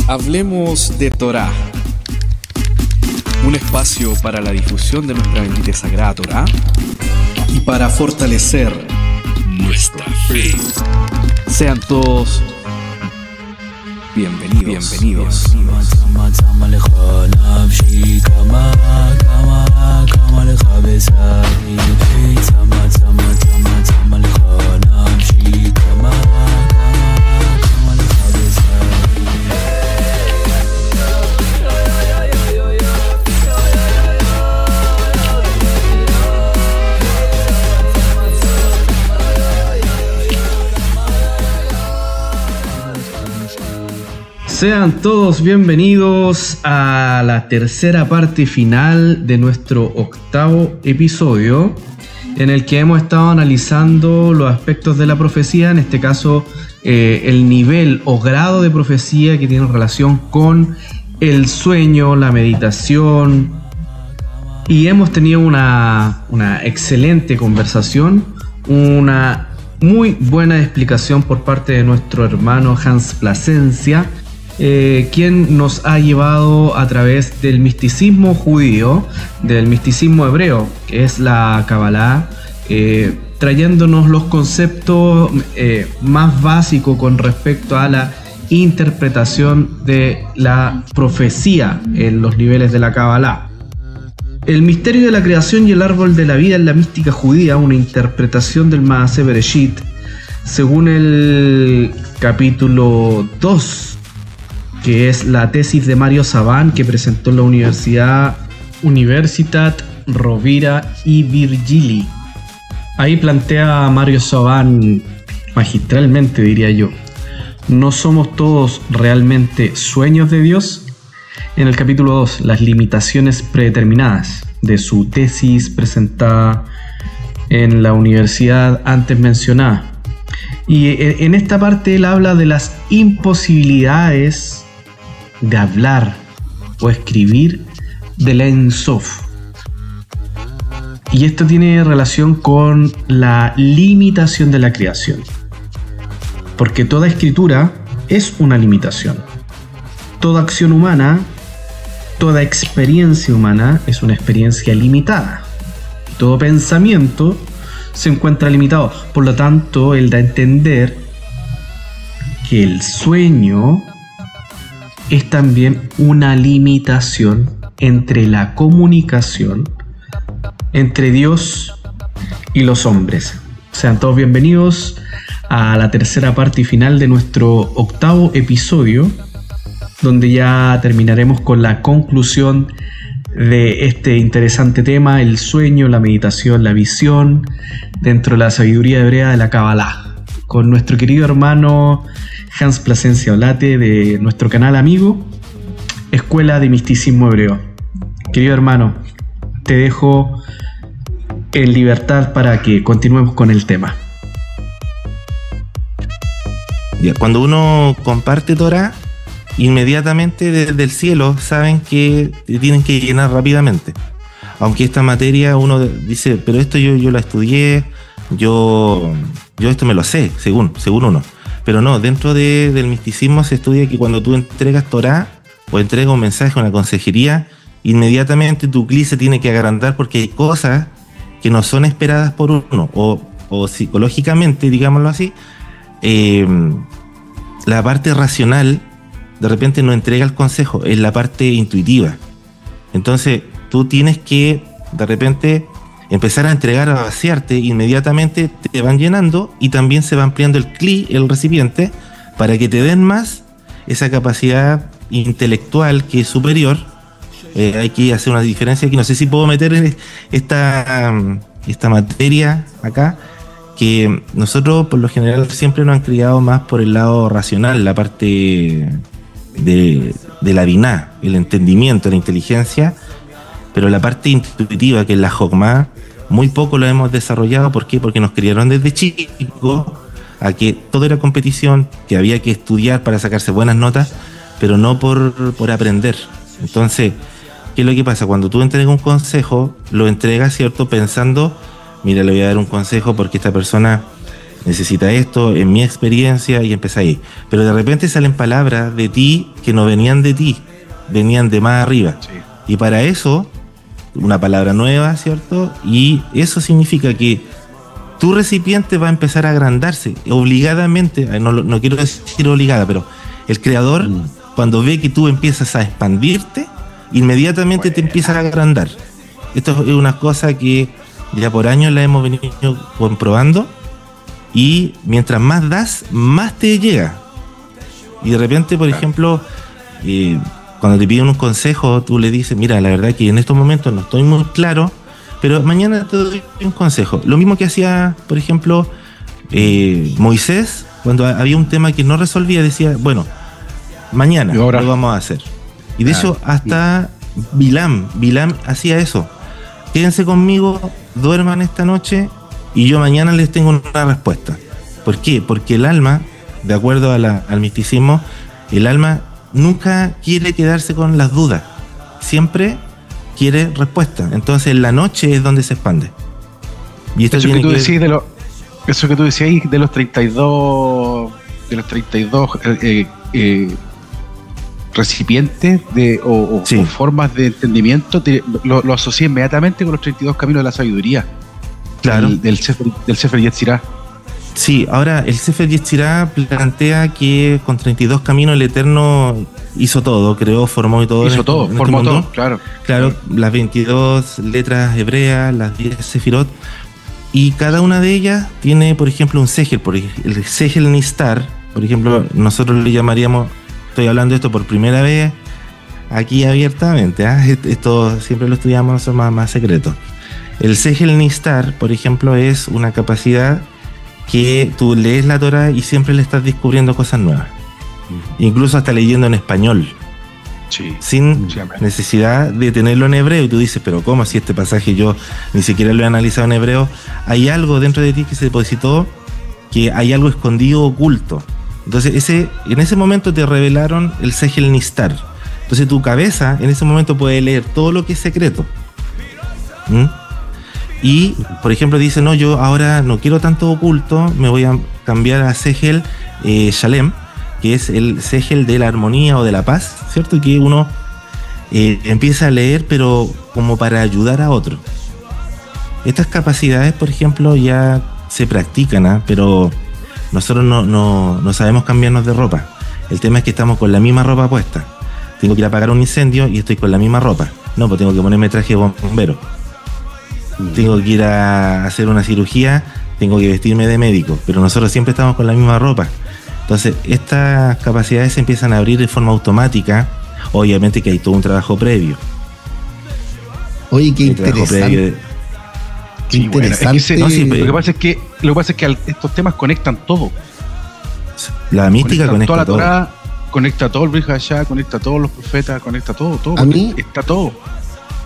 Hablemos de Torá, un espacio para la difusión de nuestra bendita y sagrada Torá y para fortalecer nuestra fe. Sean todos bienvenidos. Sean todos bienvenidos a la tercera parte final de nuestro 8º episodio, en el que hemos estado analizando los aspectos de la profecía, en este caso el nivel o grado de profecía que tiene relación con el sueño, la meditación, y hemos tenido una excelente conversación, una muy buena explicación por parte de nuestro hermano Hans Plasencia, quien nos ha llevado a través del misticismo judío, del misticismo hebreo, que es la Kabbalah, trayéndonos los conceptos más básicos con respecto a la interpretación de la profecía en los niveles de la Kabbalah. El misterio de la creación y el árbol de la vida en la mística judía, una interpretación del Maaseh Bereshit, según el capítulo 2, que es la tesis de Mario Saban, que presentó en la Universitat Rovira i Virgili. Ahí plantea Mario Saban magistralmente, diría yo: ¿no somos todos realmente sueños de Dios? En el capítulo 2, las limitaciones predeterminadas, de su tesis presentada en la universidad antes mencionada. Y en esta parte él habla de las imposibilidades de hablar o escribir del Ein Sof. Y esto tiene relación con la limitación de la creación, porque toda escritura es una limitación. Toda acción humana, toda experiencia humana es una experiencia limitada. Todo pensamiento se encuentra limitado. Por lo tanto, él da a entender que el sueño es también una limitación entre la comunicación entre Dios y los hombres. Sean todos bienvenidos a la tercera parte y final de nuestro 8º episodio, donde ya terminaremos con la conclusión de este interesante tema: el sueño, la meditación, la visión dentro de la sabiduría hebrea de la Kabbalah, con nuestro querido hermano Hans Plasencia Olate, de nuestro canal amigo Escuela de Misticismo Hebreo. Querido hermano, te dejo en libertad para que continuemos con el tema. Cuando uno comparte Torah, inmediatamente desde el cielo saben que tienen que llenar rápidamente. Aunque esta materia uno dice, pero esto yo la estudié, yo esto me lo sé, según uno. Pero no, dentro del misticismo se estudia que cuando tú entregas Torah o entregas un mensaje, una consejería, inmediatamente tu clic se tiene que agrandar, porque hay cosas que no son esperadas por uno, o psicológicamente, digámoslo así, la parte racional de repente no entrega el consejo, es la parte intuitiva. Entonces tú tienes que de repente empezar a entregar, a vaciarte, inmediatamente te van llenando y también se va ampliando el clic, el recipiente, para que te den más esa capacidad intelectual que es superior. Hay que hacer una diferencia aquí. No sé si puedo meter en esta materia acá, que nosotros por lo general siempre nos han criado más por el lado racional, la parte de la biná, el entendimiento, la inteligencia, pero la parte intuitiva, que es la Jokmá, muy poco lo hemos desarrollado. ¿Por qué? Porque nos criaron desde chicos a que todo era competición, que había que estudiar para sacarse buenas notas, pero no por aprender. Entonces, ¿qué es lo que pasa? Cuando tú entregas un consejo, lo entregas, ¿cierto?, pensando, mira, le voy a dar un consejo porque esta persona necesita esto, en mi experiencia, y empecé ahí. Pero de repente salen palabras de ti que no venían de ti, venían de más arriba. Sí. Y para eso, una palabra nueva, ¿cierto? Y eso significa que tu recipiente va a empezar a agrandarse, obligadamente, no quiero decir obligada, pero el creador, cuando ve que tú empiezas a expandirte, inmediatamente te empieza a agrandar. Esto es una cosa que ya por años la hemos venido comprobando, y mientras más das, más te llega. Y de repente, por ejemplo, cuando te piden un consejo, tú le dices, mira, la verdad que en estos momentos no estoy muy claro, pero mañana te doy un consejo. Lo mismo que hacía, por ejemplo, Moisés, cuando había un tema que no resolvía, decía, bueno, mañana lo vamos a hacer. Y de hecho, hasta Bilam hacía eso. Quédense conmigo, duerman esta noche y yo mañana les tengo una respuesta. ¿Por qué? Porque el alma, de acuerdo al misticismo, el alma nunca quiere quedarse con las dudas, siempre quiere respuesta. Entonces en la noche es donde se expande. Y esto eso que tú decís eso que tú decías de los 32 recipientes o formas de entendimiento, lo asocié inmediatamente con los 32 caminos de la sabiduría. Claro. Del Sefer Yetzirah. Sí, ahora el Sefer Yetzirah plantea que con 32 caminos el Eterno hizo todo, creó, formó y todo. Formó todo, claro. Claro, las 22 letras hebreas, las 10 sefirot, y cada una de ellas tiene, por ejemplo, un segel. El segel Nistar, por ejemplo, nosotros le llamaríamos, estoy hablando de esto por primera vez aquí abiertamente, esto siempre lo estudiamos, son más secretos. El segel Nistar, por ejemplo, es una capacidad que tú lees la Torah y siempre le estás descubriendo cosas nuevas. Incluso hasta leyendo en español. Sí. Sin necesidad de tenerlo en hebreo. Y tú dices, pero ¿cómo? Si este pasaje yo ni siquiera lo he analizado en hebreo. Hay algo dentro de ti que se depositó, que hay algo escondido, oculto. Entonces en ese momento te revelaron el segel Nistar. Entonces tu cabeza en ese momento puede leer todo lo que es secreto. Y, por ejemplo, dice, no, yo ahora no quiero tanto oculto, me voy a cambiar a segel Shalem, que es el segel de la armonía o de la paz, ¿cierto? Que uno empieza a leer, pero como para ayudar a otro. Estas capacidades, por ejemplo, ya se practican, pero nosotros no sabemos cambiarnos de ropa. El tema es que estamos con la misma ropa puesta. Tengo que ir a apagar un incendio y estoy con la misma ropa. No, pues tengo que ponerme traje de bombero. Tengo que ir a hacer una cirugía, tengo que vestirme de médico, pero nosotros siempre estamos con la misma ropa. Entonces, estas capacidades se empiezan a abrir de forma automática, obviamente que hay todo un trabajo previo. Oye, qué interesante. Qué interesante. Lo que pasa es que estos temas conectan todo. La mística conecta toda la todo. Torah, conecta todo el Brit Hadashah, conecta a todos los profetas, conecta todo. Está todo.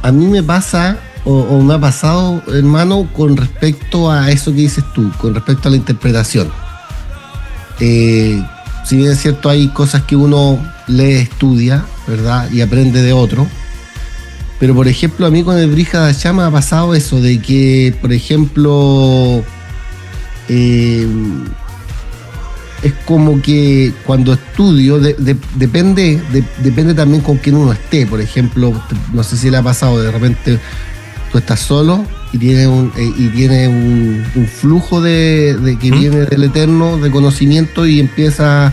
A mí me pasa, o me ha pasado, hermano, con respecto a eso que dices tú, con respecto a la interpretación. Si bien es cierto, hay cosas que uno lee, estudia, ¿verdad? Y aprende de otro. Pero, por ejemplo, a mí con el Brit Hadashah me ha pasado eso, de que, por ejemplo, es como que cuando estudio, depende también con quién uno esté. Por ejemplo, no sé si le ha pasado, de repente tú estás solo y tienes un flujo de que viene del Eterno, de conocimiento, y empieza.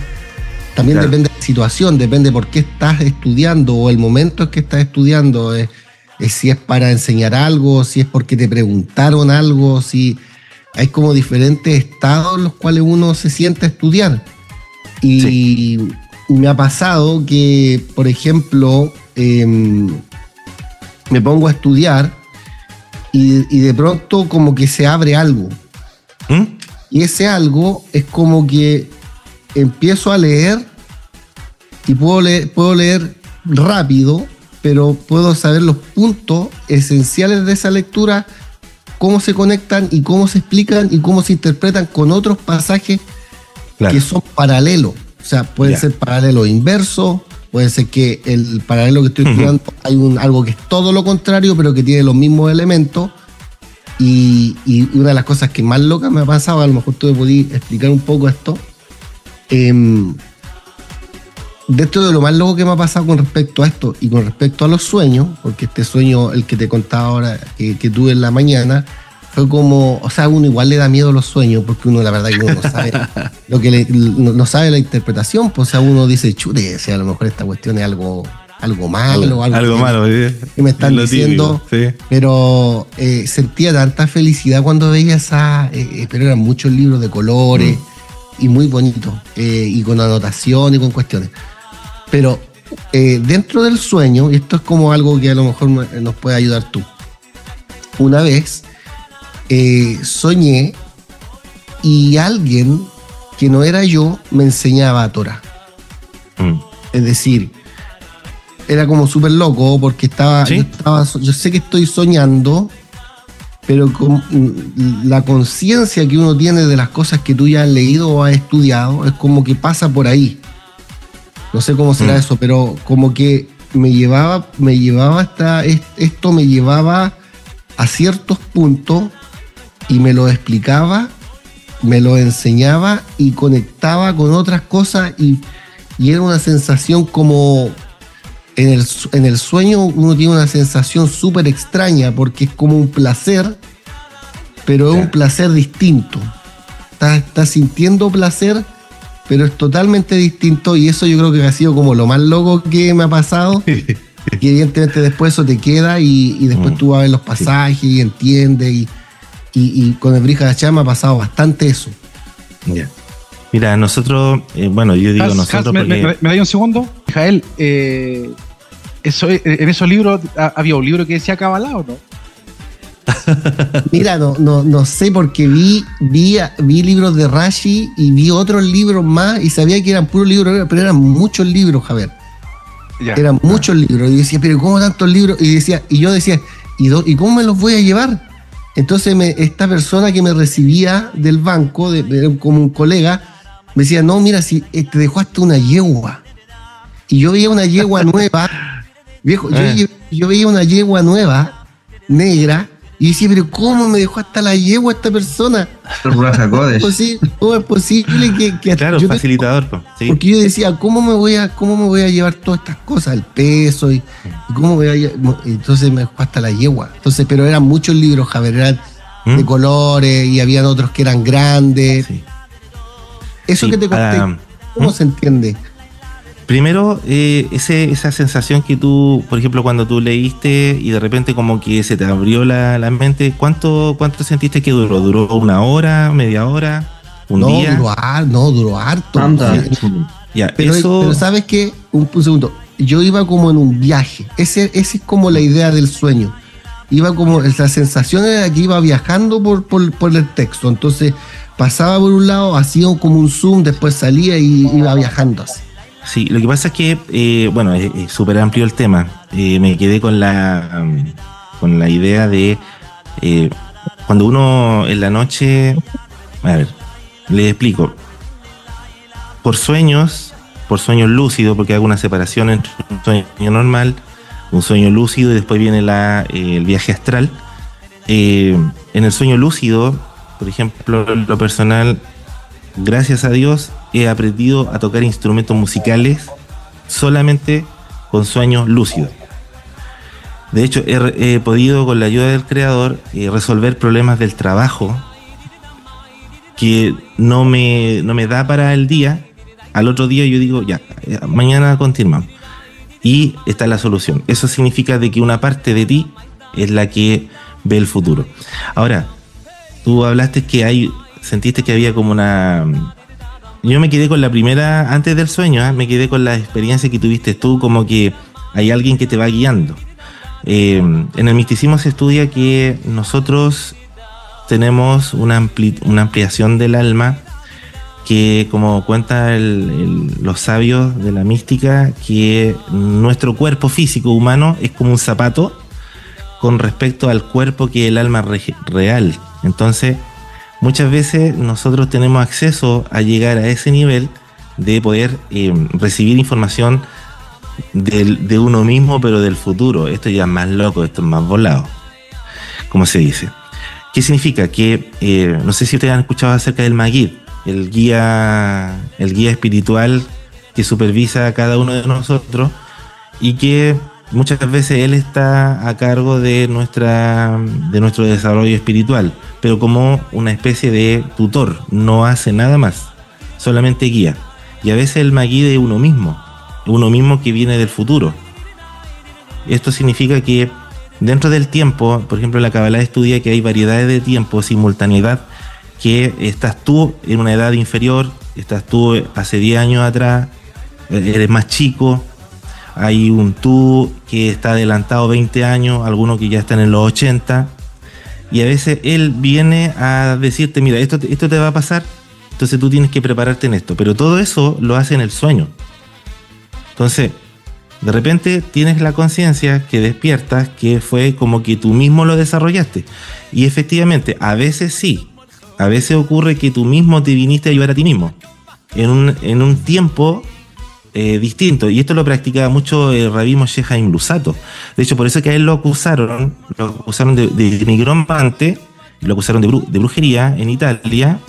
También claro. Depende de la situación, depende por qué estás estudiando o el momento en que estás estudiando. Si es para enseñar algo, si es porque te preguntaron algo, si hay como diferentes estados en los cuales uno se siente a estudiar. Y me ha pasado que, por ejemplo, me pongo a estudiar y de pronto como que se abre algo. Y ese algo es como que empiezo a leer y puedo leer rápido, pero puedo saber los puntos esenciales de esa lectura, cómo se conectan y cómo se explican y cómo se interpretan con otros pasajes que son paralelos. O sea, pueden ser paralelos inversos, puede ser que el paralelo que estoy estudiando hay algo que es todo lo contrario, pero que tiene los mismos elementos. Y una de las cosas que más locas me ha pasado, a lo mejor tú me podías explicar un poco esto, dentro de lo más loco que me ha pasado con respecto a esto y con respecto a los sueños, porque este sueño, el que te contaba ahora, que tuve en la mañana, fue como, o sea, uno igual le da miedo a los sueños, porque uno la verdad que uno no sabe no sabe la interpretación, pues, o sea, uno dice, chute, o sea, a lo mejor esta cuestión es algo malo, algo malo que me están diciendo, típico, sí. Pero sentía tanta felicidad cuando veía pero eran muchos libros de colores y muy bonitos, y con anotación y con cuestiones. Pero dentro del sueño, y esto es como algo que a lo mejor nos puede ayudar tú, una vez soñé y alguien que no era yo me enseñaba a Torah. Es decir, era como súper loco porque ¿sí? yo sé que estoy soñando, pero con la conciencia que uno tiene de las cosas que tú ya has leído o has estudiado, es como que pasa por ahí. No sé cómo será eso, pero como que me llevaba esto me llevaba a ciertos puntos y me lo explicaba, me lo enseñaba y conectaba con otras cosas y era una sensación como en el sueño uno tiene una sensación súper extraña porque es como un placer, pero es un placer distinto. Estás sintiendo placer, pero es totalmente distinto, y eso yo creo que ha sido como lo más loco que me ha pasado. Que evidentemente después eso te queda y después tú vas a ver los pasajes y entiendes, y con el Brija de Chá me ha pasado bastante eso. Yeah. Mira, nosotros, bueno, yo digo nosotros porque... ¿Me da un segundo? Mijael, en esos libros, ¿había un libro que decía Kabbalah o no? Mira, no sé, porque vi libros de Rashi y vi otros libros más y sabía que eran puros libros, pero eran muchos libros, Javier. Eran muchos libros. Y decía, pero ¿cómo tantos libros? Y yo decía, ¿y cómo me los voy a llevar? Entonces esta persona que me recibía del banco, como un colega, me decía, no, mira, si te dejó hasta una yegua. Y yo veía una yegua nueva, viejo, yo veía una yegua nueva, negra, y decía, pero ¿cómo me dejó hasta la yegua esta persona? ¿Cómo es posible que claro, facilitador, sí. Porque yo decía, ¿cómo me voy a llevar todas estas cosas? El peso y cómo voy a llevar. Entonces me dejó hasta la yegua. Entonces, pero eran muchos libros, Javier, eran de colores y habían otros que eran grandes. Sí. Eso que te conté, ¿cómo se entiende? Primero, esa sensación que tú, por ejemplo, cuando tú leíste y de repente como que se te abrió la mente, ¿cuánto sentiste que duró? ¿Duró una hora, media hora, un día? Duró harto. Ya, pero ¿sabes qué? Un segundo. Yo iba como en un viaje. Ese es como la idea del sueño. Iba como, la sensación era que iba viajando por el texto. Entonces pasaba por un lado, hacía como un zoom, después salía y iba viajando así. Sí, lo que pasa es que, bueno, es súper amplio el tema. Me quedé con la idea de cuando uno en la noche, a ver, les explico. Por sueños lúcidos, porque hago una separación entre un sueño normal, un sueño lúcido y después viene el viaje astral. En el sueño lúcido, por ejemplo, lo personal, gracias a Dios, he aprendido a tocar instrumentos musicales solamente con sueños lúcidos. De hecho, he podido, con la ayuda del creador, resolver problemas del trabajo que no me da para el día. Al otro día yo digo, ya, mañana continuamos. Y está la solución. Eso significa de que una parte de ti es la que ve el futuro. Ahora, tú hablaste que sentiste que había como una... Yo me quedé con la primera, antes del sueño, me quedé con la experiencia que tuviste tú, como que hay alguien que te va guiando. En el misticismo se estudia que nosotros tenemos una ampliación del alma, que como cuentan los sabios de la mística, que nuestro cuerpo físico humano es como un zapato con respecto al cuerpo que es el alma real. Entonces, muchas veces nosotros tenemos acceso a llegar a ese nivel de poder recibir información de uno mismo, pero del futuro. Esto ya es más loco, esto es más volado, como se dice. ¿Qué significa? Que no sé si ustedes han escuchado acerca del Maguid, el guía espiritual que supervisa a cada uno de nosotros y que muchas veces él está a cargo de nuestro desarrollo espiritual, pero como una especie de tutor, no hace nada más, solamente guía. Y a veces el Maguid es uno mismo que viene del futuro. Esto significa que dentro del tiempo, por ejemplo, la Kabbalah estudia que hay variedades de tiempo, simultaneidad, que estás tú en una edad inferior, estás tú hace 10 años atrás, eres más chico, hay un tú que está adelantado 20 años, algunos que ya están en los 80, y a veces él viene a decirte, mira, esto te va a pasar, entonces tú tienes que prepararte en esto, pero todo eso lo hace en el sueño. Entonces, de repente tienes la conciencia que despiertas, que fue como que tú mismo lo desarrollaste, y efectivamente, a veces sí, a veces ocurre que tú mismo te viniste a ayudar a ti mismo, en un tiempo distinto, y esto lo practicaba mucho el Rabí Moshe Haim Luzzatto. De hecho, por eso que a él lo acusaron de nigromante, lo acusaron de brujería en Italia,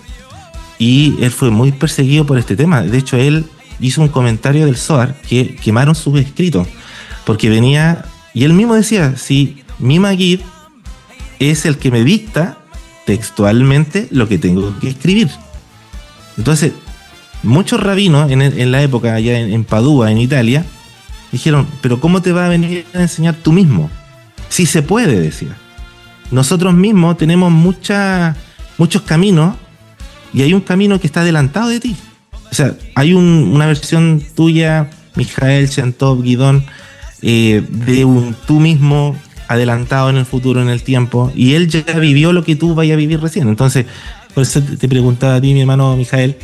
y él fue muy perseguido por este tema. De hecho, él hizo un comentario del Zohar que quemaron sus escritos, porque venía, y él mismo decía, si mi Maguid es el que me dicta textualmente lo que tengo que escribir. Entonces, muchos rabinos en la época allá en Padua, en Italia, dijeron, pero ¿cómo te va a venir a enseñar tú mismo? Sí se puede, decía. Nosotros mismos tenemos muchos caminos, y hay un camino que está adelantado de ti. O sea, hay una versión tuya, Mijael, Shantov, Guidón, de un tú mismo adelantado en el futuro, en el tiempo, y él ya vivió lo que tú vayas a vivir recién. Entonces, por eso te preguntaba a ti, mi hermano Mijael,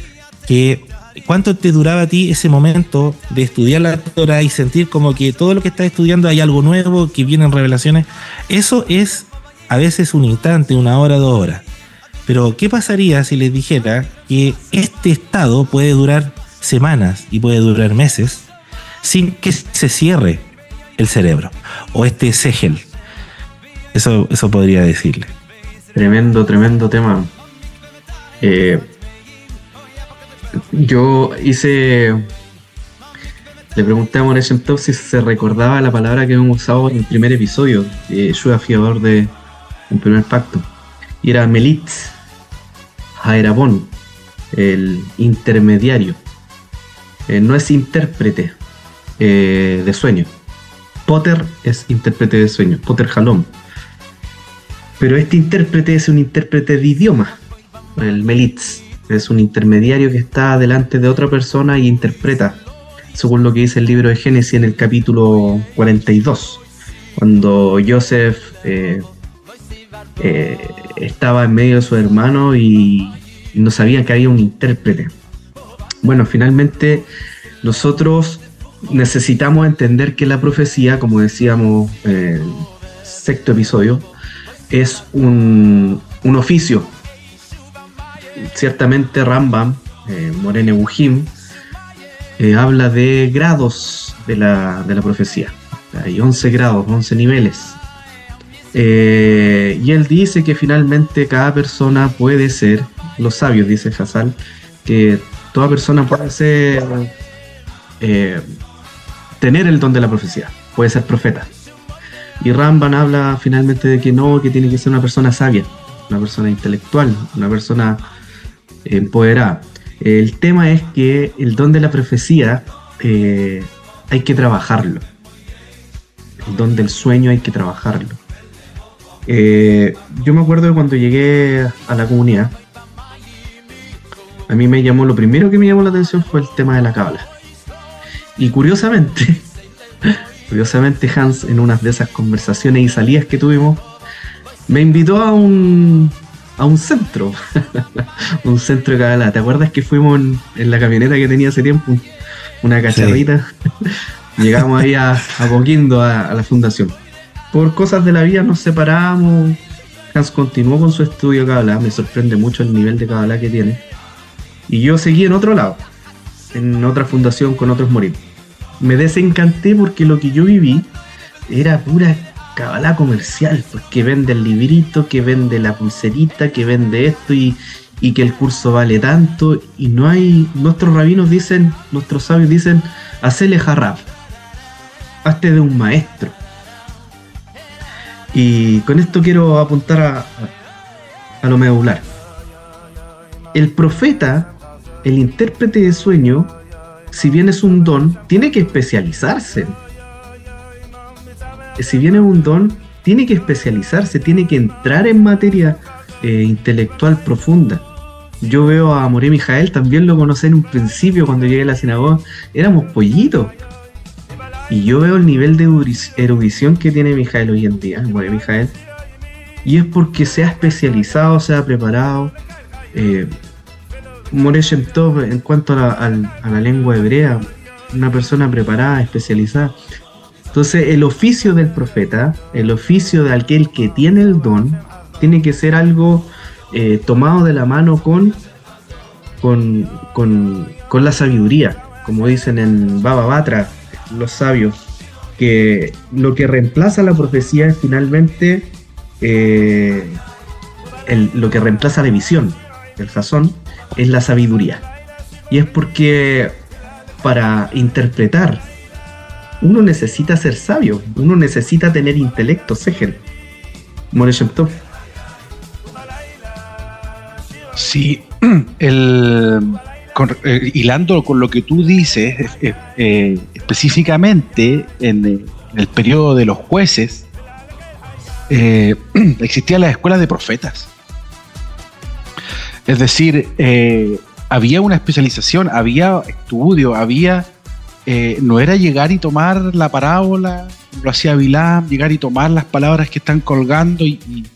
que ¿cuánto te duraba a ti ese momento de estudiar la Torah y sentir como que todo lo que estás estudiando hay algo nuevo, que vienen revelaciones? Eso es a veces un instante, 1 hora, 2 horas. Pero ¿qué pasaría si les dijera que este estado puede durar semanas y puede durar meses sin que se cierre el cerebro o este segel? Eso podría decirle. Tremendo tema. Yo le pregunté a Moresh Shentov si se recordaba la palabra que hemos usado en el primer episodio, Yeshua, fiador de un primer pacto, y era Melitz Haerabón, el intermediario. No es intérprete de sueño. Potter es intérprete de sueño, Potter Halom. Pero este intérprete es un intérprete de idioma. El Melitz es un intermediario que está delante de otra persona y interpreta, según lo que dice el libro de Génesis en el capítulo 42, cuando Joseph estaba en medio de su hermano y no sabía que había un intérprete. Bueno, finalmente nosotros necesitamos entender que la profecía, como decíamos en el 6º episodio, es un oficio. Ciertamente Rambam, Moreh Nevuchim, habla de grados de la profecía. Hay 11 grados, 11 niveles. Y él dice que finalmente cada persona puede ser, los sabios, dice Hazal, que toda persona puede ser, tener el don de la profecía, puede ser profeta. Y Rambam habla finalmente de que no, que tiene que ser una persona sabia, una persona intelectual, una persona empoderada. El tema es que el don de la profecía hay que trabajarlo. El don del sueño hay que trabajarlo. Yo me acuerdo de cuando llegué a la comunidad, a mí lo primero que me llamó la atención fue el tema de la Kabbalah. Y curiosamente Hans, en una de esas conversaciones y salidas que tuvimos, me invitó a un centro, un centro de Kabbalah. ¿Te acuerdas que fuimos en la camioneta que tenía hace tiempo? Una cacharrita. Sí. Llegamos ahí a Coquindo, a la fundación. Por cosas de la vida nos separamos. Hans continuó con su estudio de Kabbalah. Me sorprende mucho el nivel de Kabbalah que tiene. Y yo seguí en otro lado, en otra fundación con otros morim. Me desencanté porque lo que yo viví era pura Kabbalah comercial, pues, que vende el librito, que vende la pulserita, que vende esto y que el curso vale tanto, y no hay. Nuestros rabinos dicen, nuestros sabios dicen, hacele jarrab, hazte de un maestro. Y con esto quiero apuntar a lo medular. El profeta, el intérprete de sueño, si bien es un don, tiene que especializarse. Si bien es un don, tiene que especializarse, tiene que entrar en materia intelectual profunda. Yo veo a Moré Mijael, también lo conocí en un principio cuando llegué a la sinagoga, éramos pollitos. Y yo veo el nivel de erudición que tiene Mijael hoy en día, Moré Mijael, y es porque se ha especializado, se ha preparado. Moré Shem Tov, en cuanto a la lengua hebrea, una persona preparada, especializada. Entonces, el oficio del profeta, el oficio de aquel que tiene el don, tiene que ser algo tomado de la mano con la sabiduría, como dicen en Baba Batra, los sabios, que lo que reemplaza la profecía es finalmente lo que reemplaza la visión, el sazón, es la sabiduría. Y es porque para interpretar uno necesita ser sabio, uno necesita tener intelecto, Segen. Moré Shem Tov. Sí, hilando con lo que tú dices, específicamente en el periodo de los jueces, existían las escuelas de profetas. Es decir, había una especialización, había estudio, no era llegar y tomar la parábola, lo hacía Bilam, llegar y tomar las palabras que están colgando y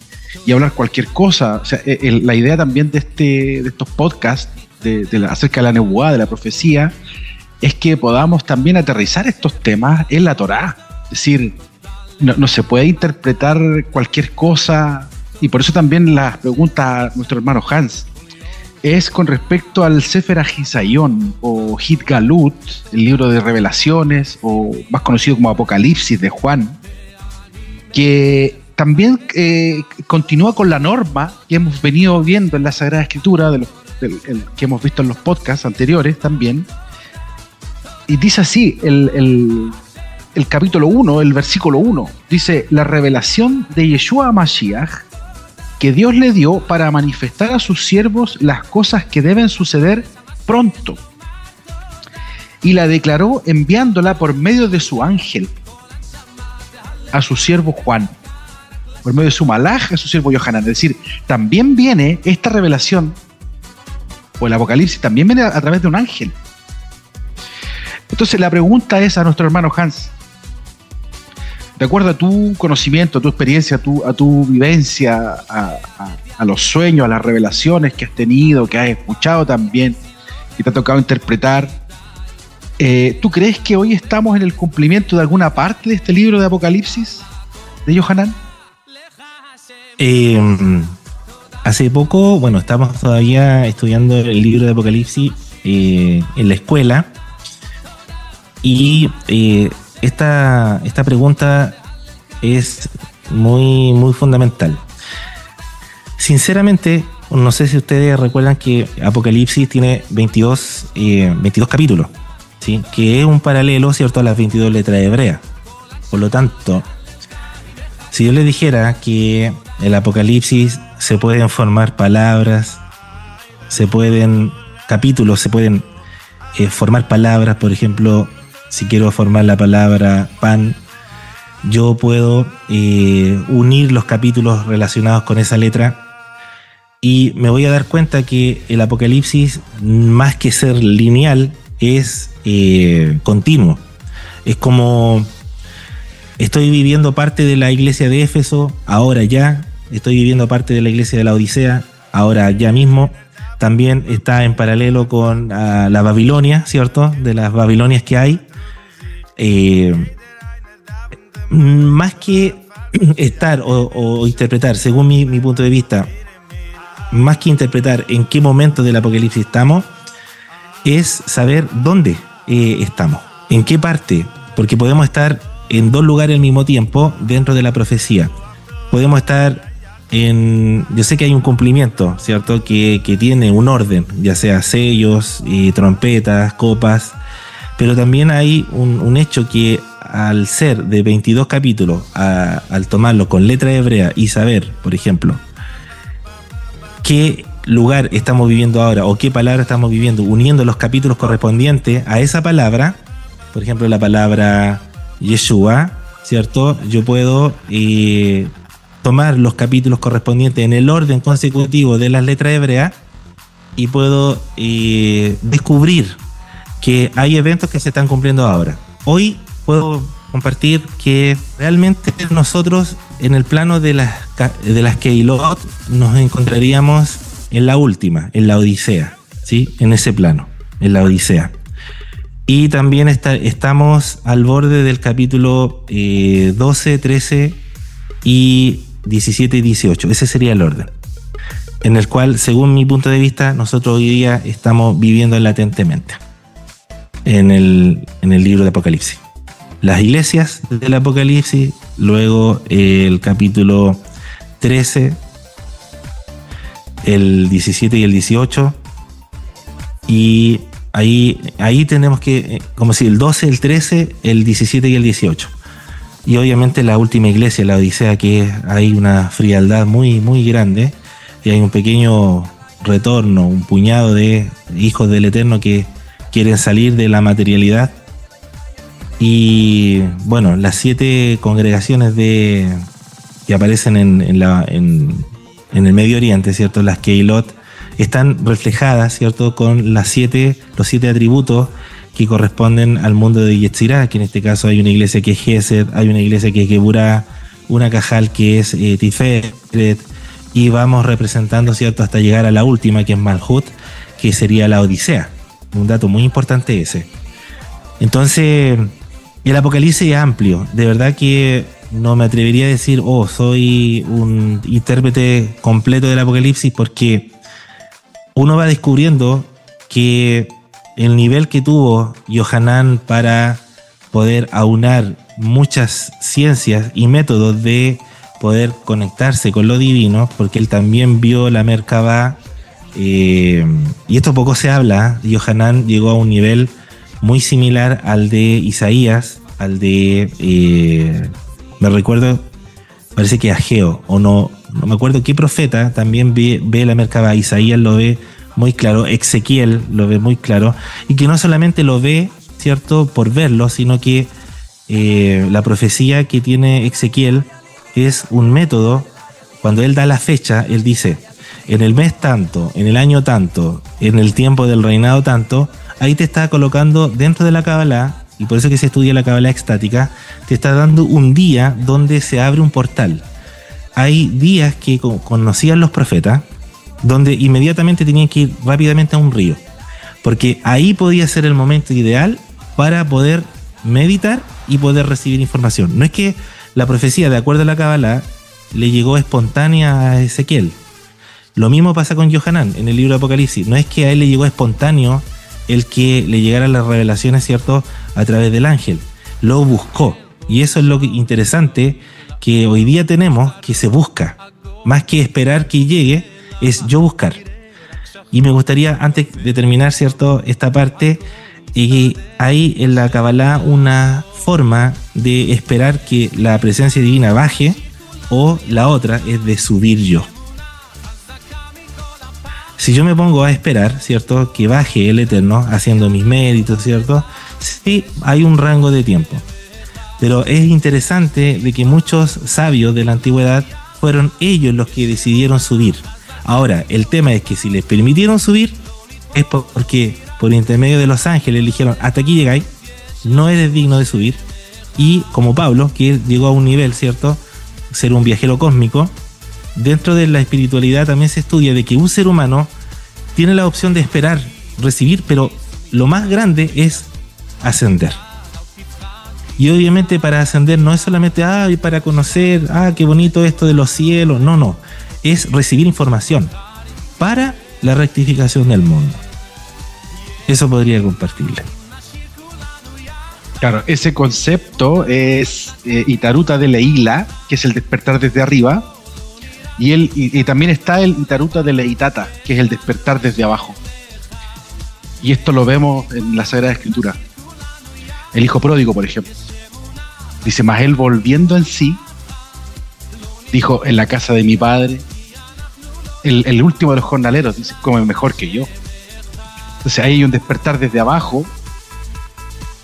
hablar cualquier cosa. O sea, la idea también de estos podcasts acerca de la nebuá, de la profecía, es que podamos también aterrizar estos temas en la Torá. Es decir, no se puede interpretar cualquier cosa, y por eso también las preguntas a nuestro hermano Hans es con respecto al Sefer HaHizayón o Hit Galut, el libro de revelaciones, o más conocido como Apocalipsis de Juan, que también continúa con la norma que hemos venido viendo en la Sagrada Escritura, que hemos visto en los podcasts anteriores también, y dice así, el capítulo 1, el versículo 1, dice: la revelación de Yeshua Mashiach, que Dios le dio para manifestar a sus siervos las cosas que deben suceder pronto, y la declaró enviándola por medio de su ángel a su siervo Juan, por medio de su malaj a su siervo Yohanan. Es decir, también viene esta revelación, o el Apocalipsis, también viene a través de un ángel. Entonces la pregunta es a nuestro hermano Hans, de acuerdo a tu conocimiento, a tu experiencia, a tu vivencia, a los sueños, a las revelaciones que has tenido, que has escuchado también, que te ha tocado interpretar, ¿tú crees que hoy estamos en el cumplimiento de alguna parte de este libro de Apocalipsis de Yohanan? Hace poco, bueno, estamos todavía estudiando el libro de Apocalipsis en la escuela, y esta pregunta es muy, muy fundamental. Sinceramente, no sé si ustedes recuerdan que Apocalipsis tiene 22 capítulos, ¿sí? Que es un paralelo, ¿cierto?, a las 22 letras hebreas. Por lo tanto, si yo les dijera que el Apocalipsis se pueden formar palabras, capítulos, se pueden formar palabras, por ejemplo, si quiero formar la palabra pan, yo puedo unir los capítulos relacionados con esa letra, y me voy a dar cuenta que el Apocalipsis, más que ser lineal, es continuo. Es como estoy viviendo parte de la iglesia de Éfeso, ahora ya. Estoy viviendo parte de la iglesia de la Odisea, ahora ya mismo. También está en paralelo con la Babilonia, ¿cierto? De las Babilonias que hay. Más que estar o interpretar, según mi punto de vista, más que interpretar en qué momento del Apocalipsis estamos, es saber dónde estamos, en qué parte, porque podemos estar en dos lugares al mismo tiempo dentro de la profecía. Podemos estar yo sé que hay un cumplimiento, ¿cierto? Que tiene un orden, ya sea sellos, trompetas, copas, pero también hay un hecho que al ser de 22 capítulos, al tomarlo con letra hebrea y saber, por ejemplo, qué lugar estamos viviendo ahora o qué palabra estamos viviendo, uniendo los capítulos correspondientes a esa palabra, por ejemplo, la palabra Yeshua, ¿cierto? Yo puedo tomar los capítulos correspondientes en el orden consecutivo de las letras hebreas y puedo descubrir que hay eventos que se están cumpliendo ahora. Hoy puedo compartir que realmente nosotros en el plano de las Keilot nos encontraríamos en la última, en la Odisea, ¿sí? En ese plano, en la Odisea. Y también estamos al borde del capítulo 12, 13 y 17 y 18. Ese sería el orden, en el cual, según mi punto de vista, nosotros hoy día estamos viviendo latentemente en el libro de Apocalipsis. Las iglesias del Apocalipsis, luego el capítulo 13, el 17 y el 18, y ahí tenemos que, como si el 12, el 13, el 17 y el 18. Y obviamente la última iglesia, la Odisea, que hay una frialdad muy, muy grande, y hay un pequeño retorno, un puñado de hijos del Eterno que quieren salir de la materialidad. Y bueno, las 7 congregaciones que aparecen en el Medio Oriente, ¿cierto? Las Keilot están reflejadas, ¿cierto? Con los 7 atributos que corresponden al mundo de Yetzirah, que en este caso hay una iglesia que es Gesed, hay una iglesia que es Geburah, una Cajal que es Tiferet, y vamos representando, ¿cierto?, hasta llegar a la última, que es Malhut, que sería la Odisea. Un dato muy importante ese. Entonces, el Apocalipsis es amplio. De verdad que no me atrevería a decir, soy un intérprete completo del Apocalipsis, porque uno va descubriendo que el nivel que tuvo Yohanan para poder aunar muchas ciencias y métodos de poder conectarse con lo divino, porque él también vio la Merkabah, y esto poco se habla. Yohanan llegó a un nivel muy similar al de Isaías, al de, me recuerdo, parece que Ageo, o no me acuerdo qué profeta también ve la Merkabah. Isaías lo ve muy claro, Ezequiel lo ve muy claro, y que no solamente lo ve, ¿cierto?, por verlo, sino que la profecía que tiene Ezequiel es un método. Cuando él da la fecha, él dice, en el mes tanto, en el año tanto, en el tiempo del reinado tanto, ahí te está colocando dentro de la Kabbalah, y por eso que se estudia la Kabbalah extática, te está dando un día donde se abre un portal. Hay días que conocían los profetas, donde inmediatamente tenían que ir rápidamente a un río, porque ahí podía ser el momento ideal para poder meditar y poder recibir información. No es que la profecía, de acuerdo a la Kabbalah, le llegó espontánea a Ezequiel. Lo mismo pasa con Yohanan en el libro de Apocalipsis. No es que a él le llegó espontáneo el que le llegaran las revelaciones, ¿cierto?, a través del ángel. Lo buscó. Y eso es lo interesante que hoy día tenemos, que se busca. Más que esperar que llegue, es yo buscar. Y me gustaría, antes de terminar, ¿cierto?, esta parte, y hay en la Kabbalah una forma de esperar que la presencia divina baje, o la otra es de subir yo. Si yo me pongo a esperar, ¿cierto?, que baje el Eterno haciendo mis méritos, ¿cierto?, sí hay un rango de tiempo. Pero es interesante de que muchos sabios de la antigüedad fueron ellos los que decidieron subir. Ahora, el tema es que si les permitieron subir, es porque por intermedio de los ángeles le dijeron, hasta aquí llegáis, no eres digno de subir. Y como Pablo, que llegó a un nivel, ¿cierto?, ser un viajero cósmico, dentro de la espiritualidad también se estudia de que un ser humano tiene la opción de esperar, recibir, pero lo más grande es ascender. Y obviamente para ascender no es solamente para conocer, qué bonito esto de los cielos, no, es recibir información para la rectificación del mundo. Eso podría compartirle. Claro, ese concepto es Itaruta de Leila, que es el despertar desde arriba, y también está el Itaruta de Leitata, que es el despertar desde abajo. Y esto lo vemos en la Sagrada Escritura. El hijo pródigo, por ejemplo. Dice, mas él volviendo en sí, dijo, en la casa de mi padre, el último de los jornaleros, dice, come mejor que yo. Entonces ahí hay un despertar desde abajo,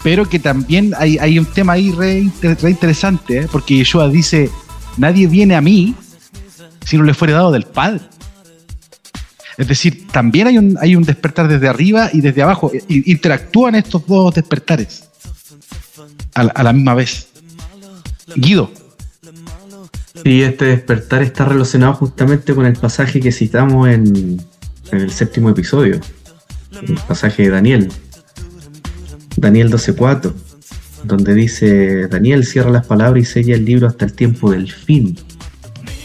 pero que también hay un tema ahí re interesante, porque Yeshua dice, nadie viene a mí si no le fuere dado del Padre. Es decir, también hay un despertar desde arriba y desde abajo. Interactúan estos dos despertares a la misma vez. Guido. Sí, este despertar está relacionado justamente con el pasaje que citamos en el 7º episodio, el pasaje de Daniel 12:4, donde dice, Daniel cierra las palabras y sella el libro hasta el tiempo del fin.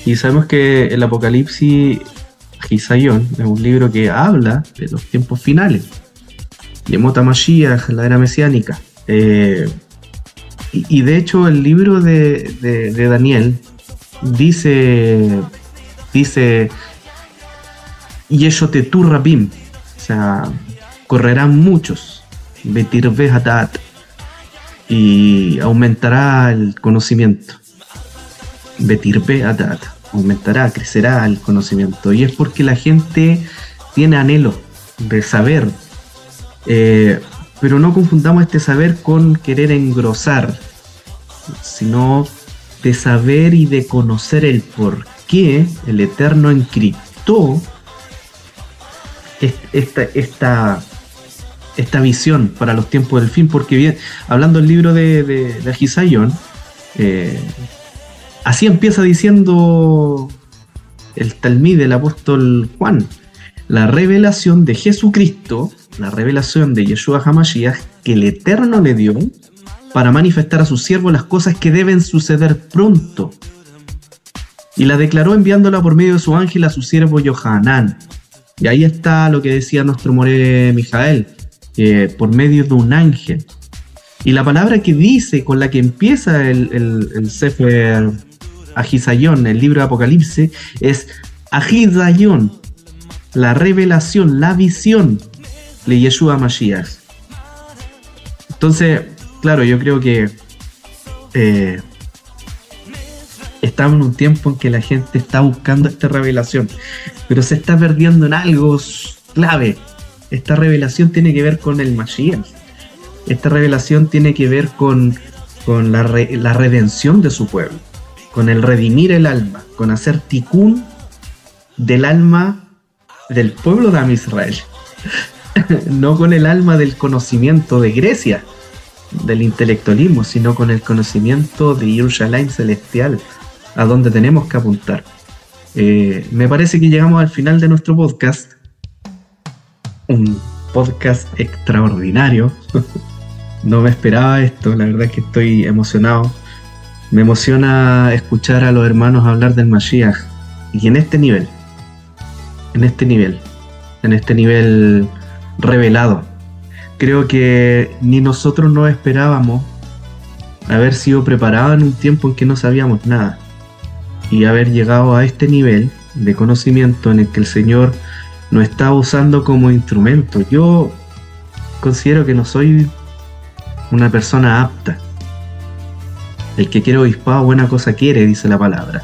Y sabemos que el Apocalipsis, Hisayón, es un libro que habla de los tiempos finales, Yemot HaMashiach, la era mesiánica. Y de hecho el libro de Daniel dice Yeshotetu Rabim, o sea, correrán muchos, Betirbe Hatat, y aumentará el conocimiento. Betirbe Hatat, aumentará, crecerá el conocimiento, y es porque la gente tiene anhelo de saber, pero no confundamos este saber con querer engrosar, sino de saber y de conocer el por qué el Eterno encriptó esta visión para los tiempos del fin, porque bien, hablando del libro de Hisayón, así empieza diciendo el Talmid del apóstol Juan, la revelación de Jesucristo, la revelación de Yeshua HaMashiach, que el Eterno le dio para manifestar a sus siervos las cosas que deben suceder pronto. Y la declaró enviándola por medio de su ángel a su siervo Yohanan. Y ahí está lo que decía nuestro Moré Mijael, por medio de un ángel. Y la palabra que dice, con la que empieza el Sefer Ahisayón, el libro de Apocalipsis, es Ahisayón, la revelación, la visión de Yeshua Mashiach. Entonces, claro, yo creo que estamos en un tiempo en que la gente está buscando esta revelación, pero se está perdiendo en algo clave. Esta revelación tiene que ver con el Mashiach. Esta revelación tiene que ver con la redención de su pueblo, con el redimir el alma, con hacer tikkun del alma del pueblo de Am Israel. No con el alma del conocimiento de Grecia, del intelectualismo, sino con el conocimiento de Jerusalén celestial, a donde tenemos que apuntar. Me parece que llegamos al final de nuestro podcast, un podcast extraordinario. No me esperaba esto, la verdad es que estoy emocionado. Me emociona escuchar a los hermanos hablar del Mashiach, y en este nivel revelado. Creo que ni nosotros nos esperábamos haber sido preparados en un tiempo en que no sabíamos nada, y haber llegado a este nivel de conocimiento en el que el Señor nos está usando como instrumento. Yo considero que no soy una persona apta. El que quiere obispado buena cosa quiere, dice la palabra,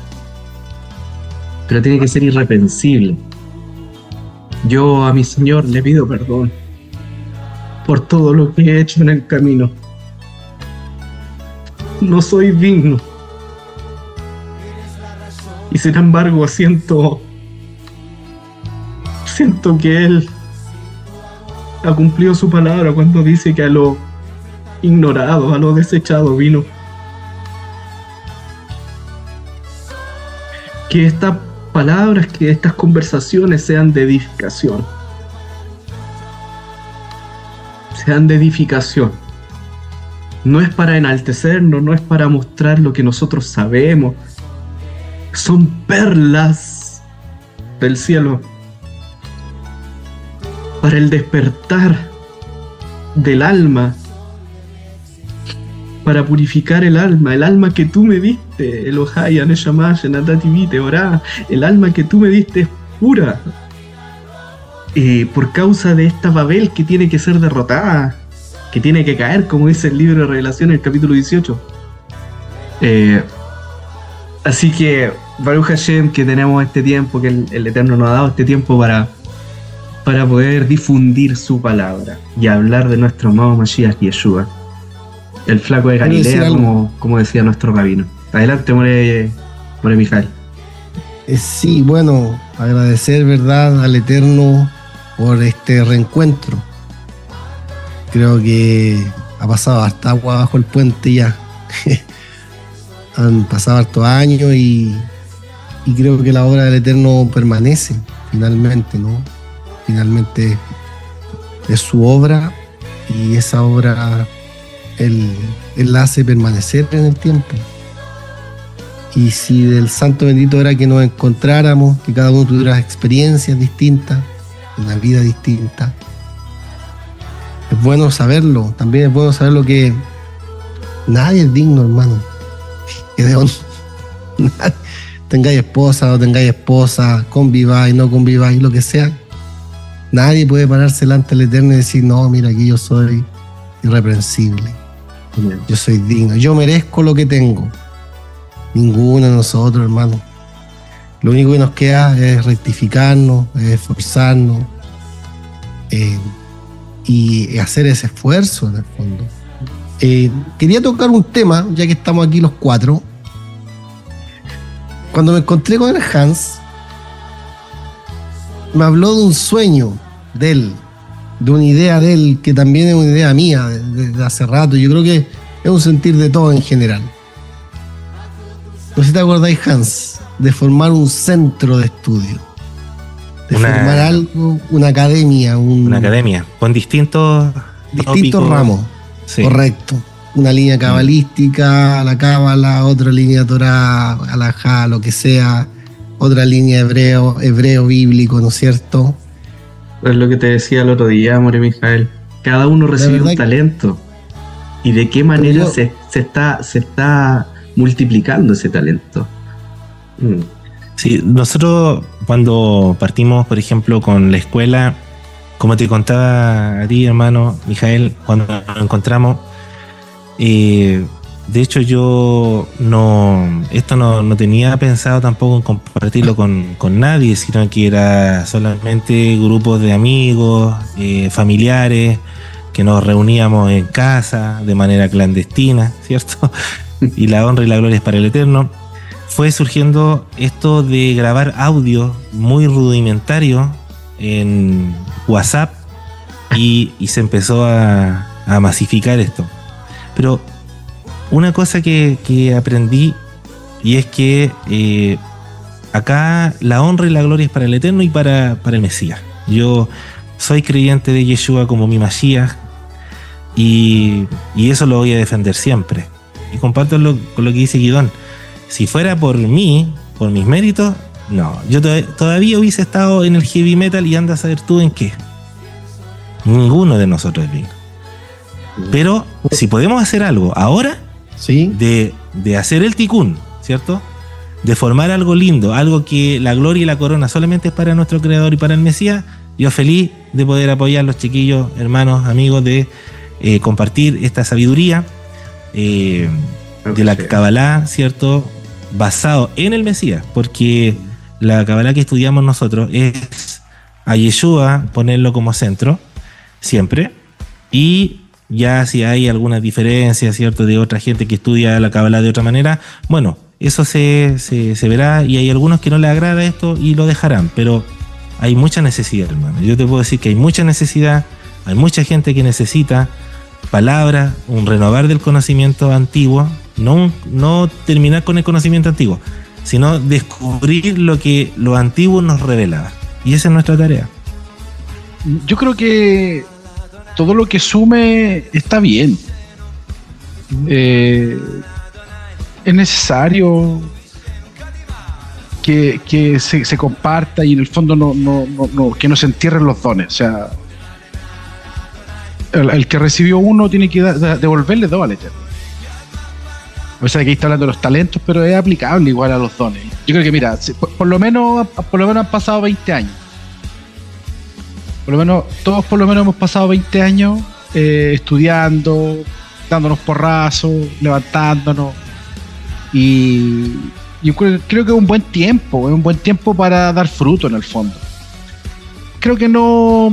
pero tiene que ser irreprensible. Yo a mi Señor le pido perdón por todo lo que he hecho en el camino. No soy digno, y sin embargo siento que Él ha cumplido su palabra cuando dice que a lo ignorado, a lo desechado vino. Que estas palabras, que estas conversaciones sean de edificación. Sean de edificación. No es para enaltecernos, no es para mostrar lo que nosotros sabemos. Son perlas del cielo para el despertar del alma para purificar el alma que tú me diste, Elohai, Aneshamash, Natati Vite, Orá, el alma que tú me diste es pura. Por causa de esta Babel que tiene que ser derrotada, que tiene que caer, como dice el libro de Revelación, el capítulo 18. Así que, Baruch Hashem, que tenemos este tiempo, que el Eterno nos ha dado este tiempo para poder difundir su palabra y hablar de nuestro amado Mashiach Yeshua, el flaco de Galilea, como decía nuestro rabino. Adelante, More Mijael. Sí, bueno, agradecer, ¿verdad?, al Eterno por este reencuentro. Creo que ha pasado hasta agua bajo el puente ya. Han pasado hartos años y creo que la obra del Eterno permanece, finalmente, ¿no? Finalmente es su obra y esa obra él la hace permanecer en el tiempo. Y si del santo bendito era que nos encontráramos, que cada uno tuviera experiencias distintas, una vida distinta, es bueno saberlo. También es bueno saberlo que nadie es digno, hermano. Que de honor. Tengáis esposa, no tengáis esposa, conviváis, no conviváis, lo que sea. Nadie puede pararse delante del Eterno y decir, no, mira, aquí yo soy irreprensible. Yo soy digno. Yo merezco lo que tengo. Ninguno de nosotros, hermano. Lo único que nos queda es rectificarnos, es esforzarnos y hacer ese esfuerzo, en el fondo. Quería tocar un tema, ya que estamos aquí los cuatro. Cuando me encontré con el Hans, me habló de un sueño de él, de una idea de él, que también es una idea mía desde hace rato. Yo creo que es un sentir de todo en general. No sé si te acordáis, Hans, de formar un centro de estudio, de formar algo, una academia. Una academia, con distintos ramos. Sí. Correcto. Una línea cabalística, la cábala, otra línea Torah, alajá, lo que sea, otra línea hebreo bíblico, ¿no es cierto? Es lo que te decía el otro día, More Mijael. Cada uno recibe un talento. ¿Y de qué manera se está multiplicando ese talento? Sí, nosotros cuando partimos, por ejemplo, con la escuela, como te contaba a ti, hermano Mijael, cuando nos encontramos, de hecho yo no tenía pensado tampoco en compartirlo con nadie, sino que era solamente grupos de amigos, familiares, que nos reuníamos en casa de manera clandestina, ¿cierto? Y la honra y la gloria es para el Eterno. Fue surgiendo esto de grabar audio muy rudimentario en WhatsApp y se empezó a masificar esto. Pero una cosa que aprendí, y es que acá la honra y la gloria es para el Eterno y para el Mesías. Yo soy creyente de Yeshua como mi Mashiach y eso lo voy a defender siempre. Y comparto con lo que dice Guidón. Si fuera por mí, por mis méritos, no. Yo todavía hubiese estado en el heavy metal y anda a saber tú en qué. Ninguno de nosotros es digno. Pero si podemos hacer algo ahora, ¿sí?, de hacer el tikkun, ¿cierto? De formar algo lindo, algo que la gloria y la corona solamente es para nuestro Creador y para el Mesías, yo feliz de poder apoyar a los chiquillos, hermanos, amigos, de compartir esta sabiduría de la Kabbalah, ¿cierto? Basado en el Mesías, porque la Kabbalah que estudiamos nosotros es a Yeshua ponerlo como centro, siempre, y ya si hay alguna diferencia, ¿cierto?, de otra gente que estudia la Kabbalah de otra manera, bueno, eso se verá, y hay algunos que no les agrada esto y lo dejarán, pero hay mucha necesidad, hermano. Yo te puedo decir que hay mucha necesidad, hay mucha gente que necesita palabras, un renovar del conocimiento antiguo, no terminar con el conocimiento antiguo, sino descubrir lo que lo antiguo nos revelaba. Y esa es nuestra tarea. Yo creo que todo lo que sume está bien. Es necesario que se comparta y en el fondo que no se entierren los dones. O sea, el que recibió uno tiene que devolverle dos al Eterno. A pesar de que ahí está hablando de los talentos, pero es aplicable igual a los dones. Yo creo que, mira, por lo menos han pasado 20 años. Todos hemos pasado 20 años estudiando, dándonos porrazos, levantándonos. Y yo creo que es un buen tiempo para dar fruto en el fondo. Creo que no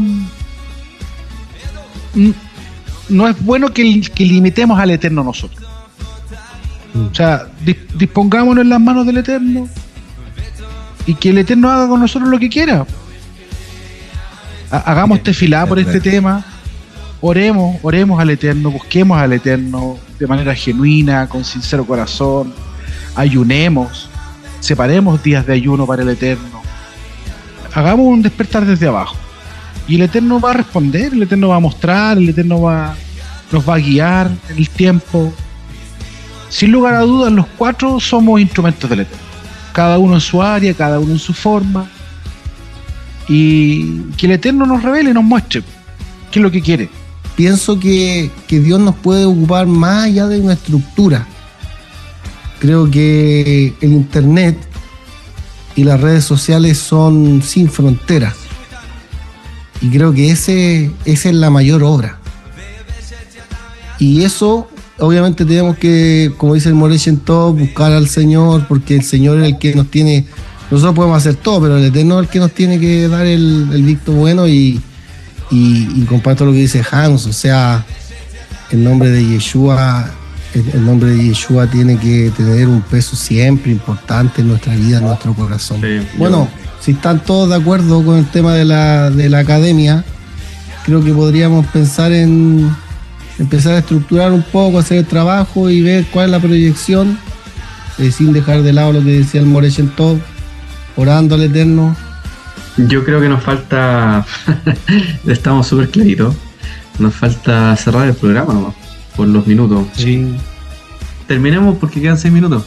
es bueno que limitemos al Eterno nosotros. O sea, dispongámonos en las manos del Eterno y que el Eterno haga con nosotros lo que quiera. Hagamos tefilá por este tema, oremos al Eterno, busquemos al Eterno de manera genuina, con sincero corazón, ayunemos, separemos días de ayuno para el Eterno, hagamos un despertar desde abajo y el Eterno va a responder, el Eterno va a mostrar, el Eterno nos va a guiar en el tiempo. Sin lugar a dudas, los cuatro somos instrumentos del Eterno, cada uno en su área, cada uno en su forma. Y que el Eterno nos revele y nos muestre qué es lo que quiere. Pienso que Dios nos puede ocupar más allá de una estructura. Creo que el internet y las redes sociales son sin fronteras. Y creo que esa es la mayor obra. Y eso, obviamente tenemos que, como dice el Morechen Top, buscar al Señor, porque el Señor es el que nos tiene. Nosotros podemos hacer todo, pero el Eterno es el que nos tiene que dar el visto bueno y comparto lo que dice Hans, o sea, el nombre de Yeshua tiene que tener un peso siempre importante en nuestra vida, en nuestro corazón. Sí, bueno, si están todos de acuerdo con el tema de la academia, creo que podríamos pensar en empezar a estructurar un poco, hacer el trabajo y ver cuál es la proyección, sin dejar de lado lo que decía el Morechen Top, orando al Eterno. Yo creo que nos falta, estamos súper claritos, nos falta cerrar el programa nomás, por los minutos. Sí. Terminemos porque quedan 6 minutos.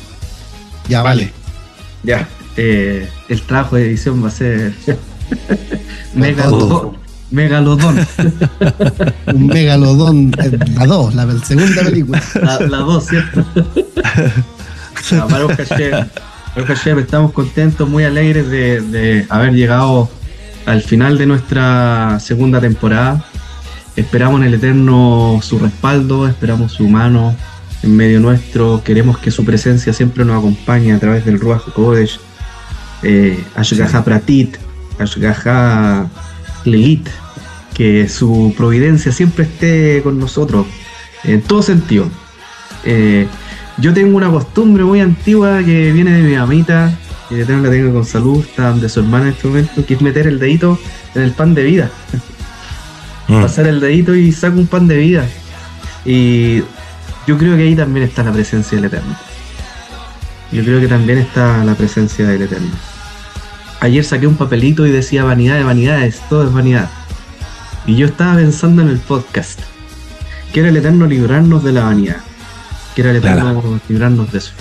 Ya, vale. Ya, el trabajo de edición va a ser megalodón. Un megalodón, la segunda película. La 2, ¿cierto? Baruch Hashem, estamos contentos, muy alegres de haber llegado al final de nuestra segunda temporada. Esperamos en el Eterno su respaldo, esperamos su mano en medio nuestro, queremos que su presencia siempre nos acompañe a través del Ruach HaKodesh, Ashgaha Pratit, Ashgaha Lelit, que su providencia siempre esté con nosotros, en todo sentido. Yo tengo una costumbre muy antigua que viene de mi mamita, y la tengo con salud, está de su hermana en este momento, que es meter el dedito en el pan de vida. Pasar el dedito y saco un pan de vida. Y yo creo que ahí también está la presencia del Eterno. Yo creo que también está la presencia del Eterno. Ayer saqué un papelito y decía vanidad de vanidades, todo es vanidad. Y yo estaba pensando en el podcast. Quiere el Eterno librarnos de la vanidad. Quiere el Eterno librarnos de eso.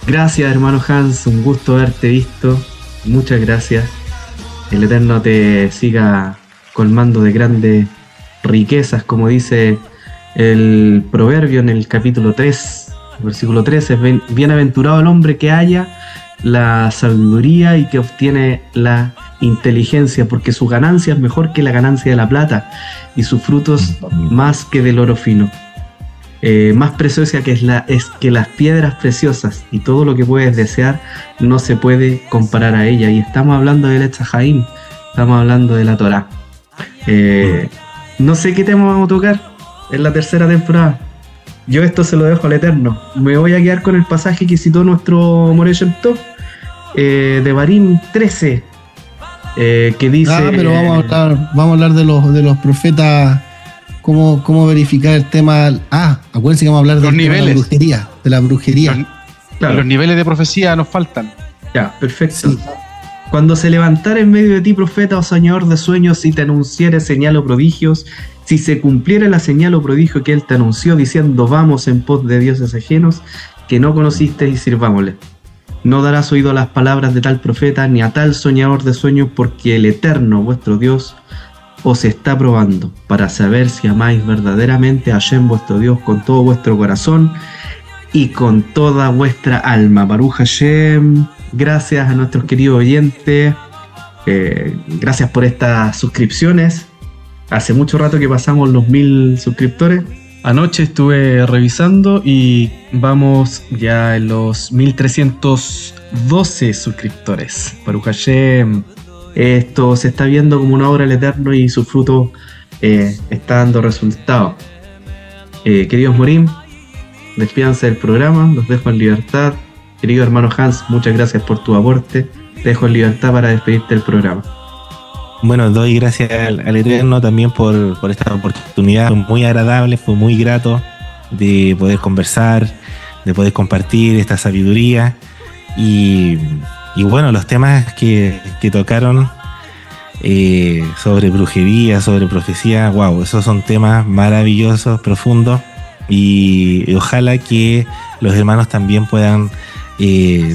Gracias, hermano Hans, un gusto haberte visto. Muchas gracias. El Eterno te siga colmando de grandes riquezas, como dice el proverbio en el capítulo 3, versículo 13. Bienaventurado el hombre que haya la sabiduría y que obtiene la inteligencia, porque su ganancia es mejor que la ganancia de la plata y sus frutos más que del oro fino. Más preciosa es que las piedras preciosas, y todo lo que puedes desear no se puede comparar a ella. Y estamos hablando del Etz Haim, estamos hablando de la Torá. No sé qué tema vamos a tocar en la tercera temporada. Yo esto se lo dejo al Eterno. Me voy a quedar con el pasaje que citó nuestro Morechen Top, de Barín 13, que dice... pero vamos a hablar de los profetas. ¿Cómo verificar el tema? Acuérdense que vamos a hablar los niveles. De la brujería. Los niveles de profecía nos faltan. Ya, perfecto. Sí. Cuando se levantara en medio de ti profeta o soñador de sueños, si te anunciere señal o prodigios, si se cumpliera la señal o prodigio que él te anunció, diciendo vamos en pos de dioses ajenos que no conociste y sirvámosle. No darás oído a las palabras de tal profeta ni a tal soñador de sueños, porque el Eterno vuestro Dios os está probando para saber si amáis verdaderamente a Hashem vuestro Dios con todo vuestro corazón y con toda vuestra alma. Baruch Hashem. Gracias a nuestros queridos oyentes. Gracias por estas suscripciones. Hace mucho rato que pasamos los 1000 suscriptores. Anoche estuve revisando y vamos ya en los 1312 suscriptores. Baruch Hashem. Esto se está viendo como una obra del Eterno y su fruto está dando resultados. Queridos Morim, despídanse del programa, los dejo en libertad. Querido hermano Hans, muchas gracias por tu aporte. Te dejo en libertad para despedirte del programa. Bueno, doy gracias al Eterno también por esta oportunidad. Fue muy agradable, fue muy grato de poder conversar, de poder compartir esta sabiduría. Y bueno, los temas que tocaron sobre brujería, sobre profecía, wow, esos son temas maravillosos, profundos, y ojalá que los hermanos también puedan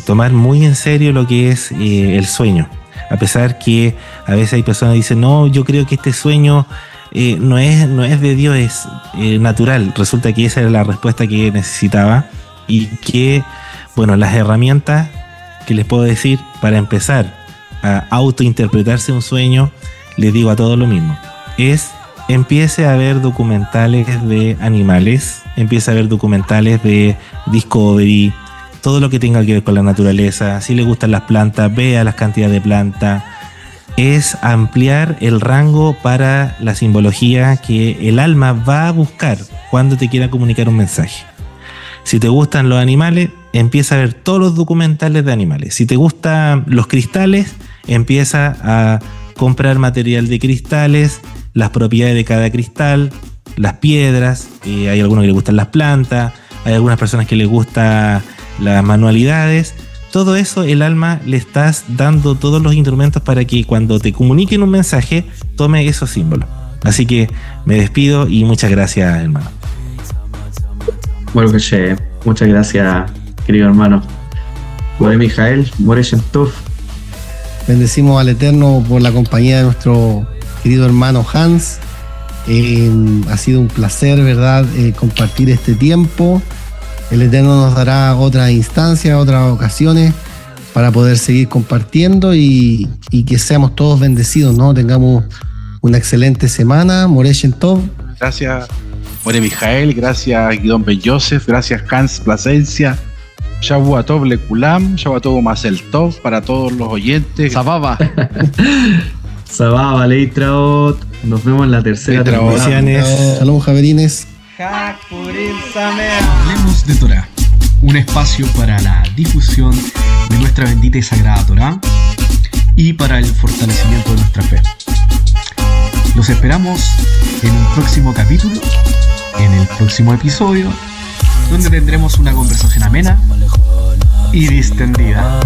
tomar muy en serio lo que es el sueño. A pesar que a veces hay personas que dicen, no, yo creo que este sueño no es de Dios, es natural. Resulta que esa era la respuesta que necesitaba, y que, bueno, las herramientas que les puedo decir para empezar a autointerpretarse un sueño, les digo a todos lo mismo, empiece a ver documentales de animales, empiece a ver documentales de Discovery, todo lo que tenga que ver con la naturaleza. Si le gustan las plantas, vea las cantidades de plantas. Es ampliar el rango para la simbología que el alma va a buscar cuando te quiera comunicar un mensaje. Si te gustan los animales, empieza a ver todos los documentales de animales. Si te gustan los cristales, empieza a comprar material de cristales, las propiedades de cada cristal, las piedras. Hay algunos que les gustan las plantas, hay algunas personas que les gustan las manualidades. Todo eso, el alma le estás dando todos los instrumentos para que cuando te comuniquen un mensaje, tome esos símbolos. Así que me despido y muchas gracias, hermano. Bueno, que muchas gracias, querido hermano. More Mijael, More Shentov. Bendecimos al Eterno por la compañía de nuestro querido hermano Hans. Ha sido un placer, ¿verdad?, compartir este tiempo. El Eterno nos dará otra instancia, otras ocasiones para poder seguir compartiendo y que seamos todos bendecidos, ¿no? Tengamos una excelente semana. More Shentov. Gracias, More Mijael. Gracias, Guidón Ben Yosef. Gracias, Hans Plasencia. Shavua Tov Lekulam. Shavua Tov Masel Tov para todos los oyentes. Sababa. Sababa, Leitraot. Nos vemos en la tercera temporada. Shalom, Javerines. Hablemos de Torah, un espacio para la difusión de nuestra bendita y sagrada Torah y para el fortalecimiento de nuestra fe. Los esperamos en un próximo capítulo, en el próximo episodio, donde tendremos una conversación amena y distendida.